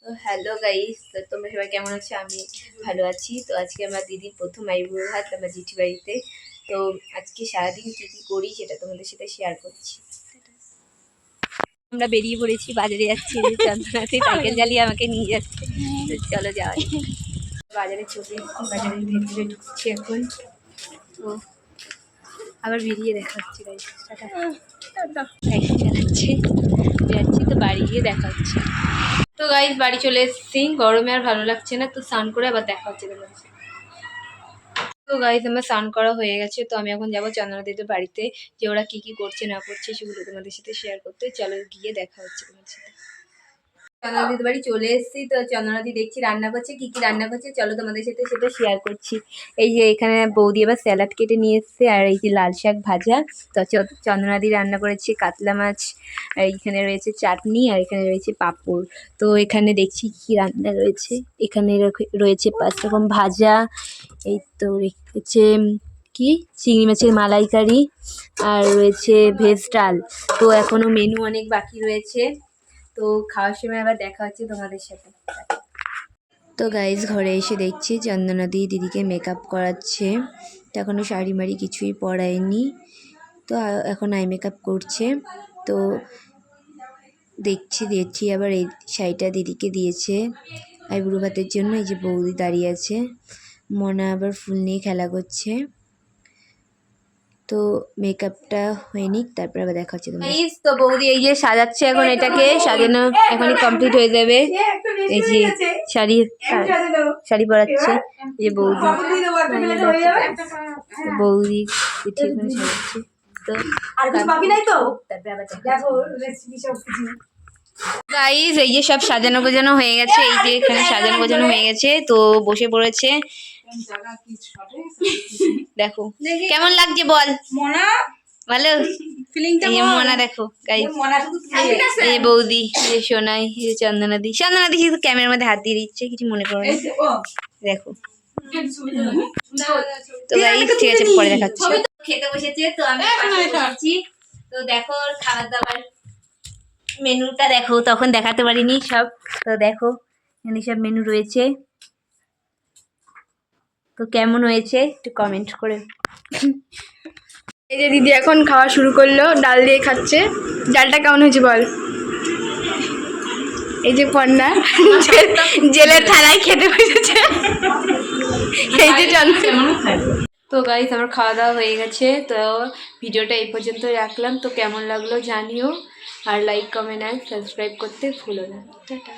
তো hello guys, তো তোমরা সবাই কেমন আছো? আমি ভালো আছি। তো আজকে আমার দিদির প্রথম আইবুড়ো ভাত আমার জিঠি বাড়িতে। তো আজকে সারাদিন কী কী করি সেটা তোমাদের সাথে শেয়ার করছি। আমরা বেরিয়ে পড়েছি, বাজারে যাচ্ছি। চন্দ্রনাথে সাইকেল চালিয়ে আমাকে নিয়ে যাচ্ছে। তো চলো যাওয়া যাক। বাজারে চলে এসেছি, বাজারের ভেতরে ঢুকছি এখন। তো আবার বেরিয়ে দেখা হচ্ছে গাইস। সাইকেল চালাচ্ছি, যাচ্ছি। তো বাড়ি গিয়ে দেখা হচ্ছে। তো গাইস বাড়ি চলে এসেছি, গরমে আর ভালো লাগছে না। তো স্নান করে আবার দেখা হচ্ছে তোমাদের সাথে। তো গাইস আমার স্নান করা হয়ে গেছে। তো আমি এখন যাবো চন্দনা দিদির বাড়িতে, যে ওরা কি কি করছে না করছে সেগুলো তোমাদের সাথে শেয়ার করতে। চলো গিয়ে দেখা হচ্ছে তোমাদের সাথে। চন্দনা দিদির বাড়ি চলে এসেছি। তো চন্দনা দি দেখছি রান্না করছে, কি কি রান্না করছে চলো তোমাদের সাথে সেটা শেয়ার করছি। এই যে এখানে বৌদি আবার স্যালাড কেটে নিয়ে এসছে, আর এই যে লাল শাক ভাজা। তো চন্দনা দি রান্না করেছে কাতলা মাছ, এইখানে রয়েছে চাটনি, আর এখানে রয়েছে পাঁপড়। তো এখানে দেখছি কি রান্না রয়েছে। এখানে রয়েছে 5 রকম ভাজা, এই তো রয়েছে কি চিংড়ি মাছের মালাইকারি, আর রয়েছে ভেজ ডাল। তো এখনো মেনু অনেক বাকি রয়েছে। তো খাওয়ার সময় আবার দেখা হচ্ছে তোমাদের সাথে। তো গাইজ ঘরে এসে দেখছি চন্দনা দি দিদিকে মেকআপ করাচ্ছে। তো এখনও শাড়ি মাড়ি কিছুই পরায়নি, তো এখন আই মেকআপ করছে। তো দেখছি আবার এই শাড়িটা দিদিকে দিয়েছে আইবুড়ো ভাতের জন্য। এই যে বৌদি দাঁড়িয়ে আছে, মনা আবার ফুল নিয়ে খেলা করছে। তো মেকআপটা হয়নি, তারপর আবার দেখা হচ্ছে তোমাদের। তো বৌদি এই যে সাজাচ্ছে এখন, এটাকে সাজানো এখনই কমপ্লিট হয়ে যাবে। এই যে শাড়ি পরাচ্ছে এই যে বৌদি, বৌদি পিঠে এখানে সাজাচ্ছে। তো গাইস এই যে সব সাজানো গোজানো হয়ে গেছে, এই যে এখানে সাজানো গোজানো হয়ে গেছে। তো বসে পড়েছে, দেখো কেমন লাগছে বল মনা, ভালো ফিলিংটা মনা। দেখো গাইস এই বৌদি, এই সোনাই, এই চন্দনা দি শুধু ক্যামেরার মধ্যে হাত দিয়ে দিচ্ছে, কিছু মনে করো না। দেখো তো গাইস ঠিক আছে, পরে দেখাচ্ছি। খেতে বসেছে, তো আমি পাশে বসেছি। তো দেখো খাবার দাবার মেনুটা দেখো, তখন দেখাতে পারিনি সব। তো দেখো এখানে সব মেনু রয়েছে। তো কেমন হয়েছে একটু কমেন্ট করে। এই যে দিদি এখন খাওয়া শুরু করলো, ডাল দিয়ে খাচ্ছে। ডালটা কেমন হয়েছে বল। এই যে পন্না জেলের থালায় খেতে বসেছে। এই যে তো গাইস আমার খাওয়া দাওয়া হয়ে গেছে। তো ভিডিওটা এই পর্যন্ত রাখলাম। তো কেমন লাগলো জানিও, আর লাইক কমেন্ট আর সাবস্ক্রাইব করতে ভুলো না। টাটা।